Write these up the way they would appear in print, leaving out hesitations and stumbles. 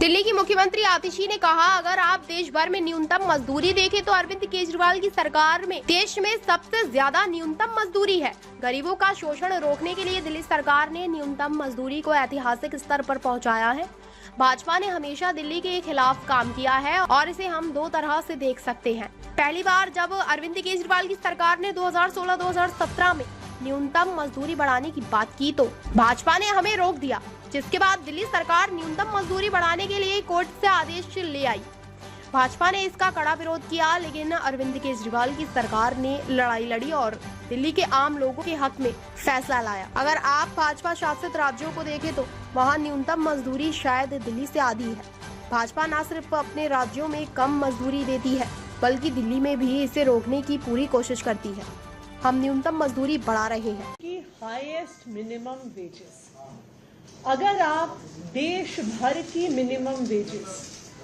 दिल्ली की मुख्यमंत्री आतिशी ने कहा, अगर आप देश भर में न्यूनतम मजदूरी देखें तो अरविंद केजरीवाल की सरकार में देश में सबसे ज्यादा न्यूनतम मजदूरी है। गरीबों का शोषण रोकने के लिए दिल्ली सरकार ने न्यूनतम मजदूरी को ऐतिहासिक स्तर पर पहुंचाया है। भाजपा ने हमेशा दिल्ली के खिलाफ काम किया है और इसे हम दो तरह से देख सकते हैं। पहली बार जब अरविंद केजरीवाल की सरकार ने 2016-2017 में न्यूनतम मजदूरी बढ़ाने की बात की तो भाजपा ने हमें रोक दिया, जिसके बाद दिल्ली सरकार न्यूनतम मजदूरी बढ़ाने के लिए कोर्ट से आदेश ले आई। भाजपा ने इसका कड़ा विरोध किया, लेकिन अरविंद केजरीवाल की सरकार ने लड़ाई लड़ी और दिल्ली के आम लोगों के हक में फैसला लाया। अगर आप भाजपा शासित राज्यों को देखें तो वहां न्यूनतम मजदूरी शायद दिल्ली से आधी है। भाजपा न सिर्फ अपने राज्यों में कम मजदूरी देती है, बल्कि दिल्ली में भी इसे रोकने की पूरी कोशिश करती है। हम न्यूनतम मजदूरी बढ़ा रहे हैं कि हाईएस्ट मिनिमम वेजेस, अगर आप देश भर की मिनिमम वेजेस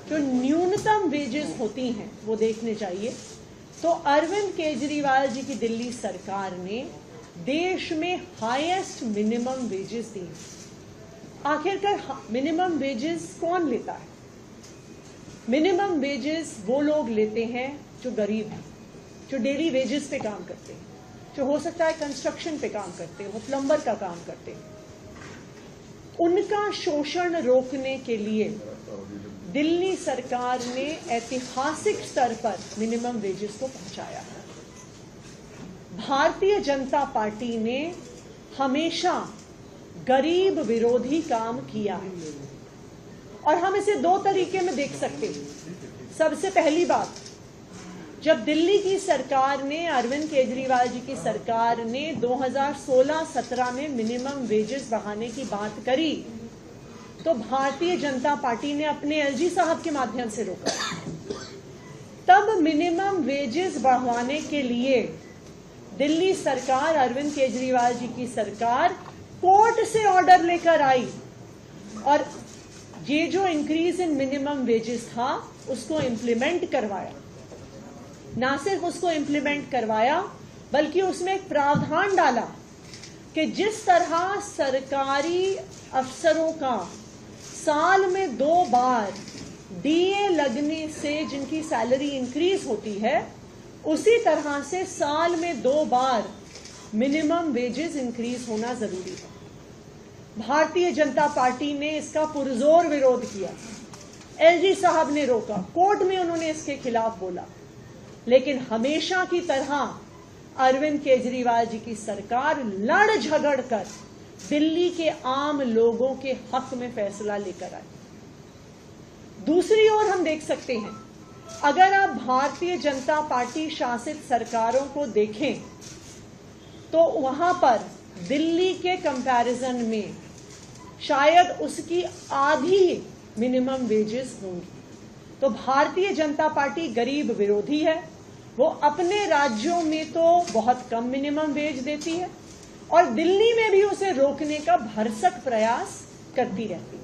जो न्यूनतम वेजेस होती हैं वो देखने चाहिए तो अरविंद केजरीवाल जी की दिल्ली सरकार ने देश में हाईएस्ट मिनिमम वेजेस दी। आखिरकार मिनिमम वेजेस कौन लेता है? मिनिमम वेजेस वो लोग लेते हैं जो गरीब हैं, जो डेली वेजेस पे काम करते हैं, जो हो सकता है कंस्ट्रक्शन पे काम करते हैं, वो प्लम्बर का काम करते हैं। उनका शोषण रोकने के लिए दिल्ली सरकार ने ऐतिहासिक स्तर पर मिनिमम वेजेस को पहुंचाया है। भारतीय जनता पार्टी ने हमेशा गरीब विरोधी काम किया है और हम इसे दो तरीके में देख सकते हैं। सबसे पहली बात, जब दिल्ली की सरकार ने, अरविंद केजरीवाल जी की सरकार ने 2016-17 में मिनिमम वेजेस बढ़ाने की बात करी तो भारतीय जनता पार्टी ने अपने एलजी साहब के माध्यम से रोका। तब मिनिमम वेजेस बढ़ाने के लिए दिल्ली सरकार, अरविंद केजरीवाल जी की सरकार कोर्ट से ऑर्डर लेकर आई और ये जो इंक्रीज इन मिनिमम वेजेस था उसको इम्प्लीमेंट करवाया। ना सिर्फ उसको इम्प्लीमेंट करवाया बल्कि उसमें एक प्रावधान डाला कि जिस तरह सरकारी अफसरों का साल में 2 बार डीए लगने से जिनकी सैलरी इंक्रीज होती है, उसी तरह से साल में 2 बार मिनिमम वेजेस इंक्रीज होना जरूरी है। भारतीय जनता पार्टी ने इसका पुरजोर विरोध किया। एलजी साहब ने रोका, कोर्ट में उन्होंने इसके खिलाफ बोला, लेकिन हमेशा की तरह अरविंद केजरीवाल जी की सरकार लड़ झगड़ कर दिल्ली के आम लोगों के हक में फैसला लेकर आई। दूसरी ओर हम देख सकते हैं, अगर आप भारतीय जनता पार्टी शासित सरकारों को देखें तो वहां पर दिल्ली के कंपैरिजन में शायद उसकी आधी मिनिमम वेजेस होंगी। तो भारतीय जनता पार्टी गरीब विरोधी है। वो अपने राज्यों में तो बहुत कम मिनिमम वेज देती है और दिल्ली में भी उसे रोकने का भरसक प्रयास करती रहती है।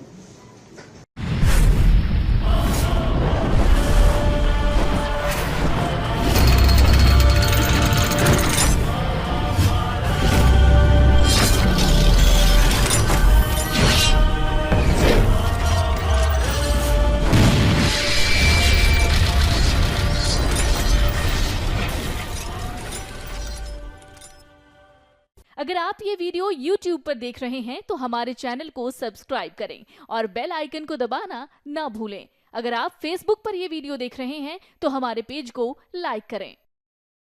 अगर आप ये वीडियो YouTube पर देख रहे हैं तो हमारे चैनल को सब्सक्राइब करें और बेल आइकन को दबाना ना भूलें। अगर आप Facebook पर ये वीडियो देख रहे हैं तो हमारे पेज को लाइक करें।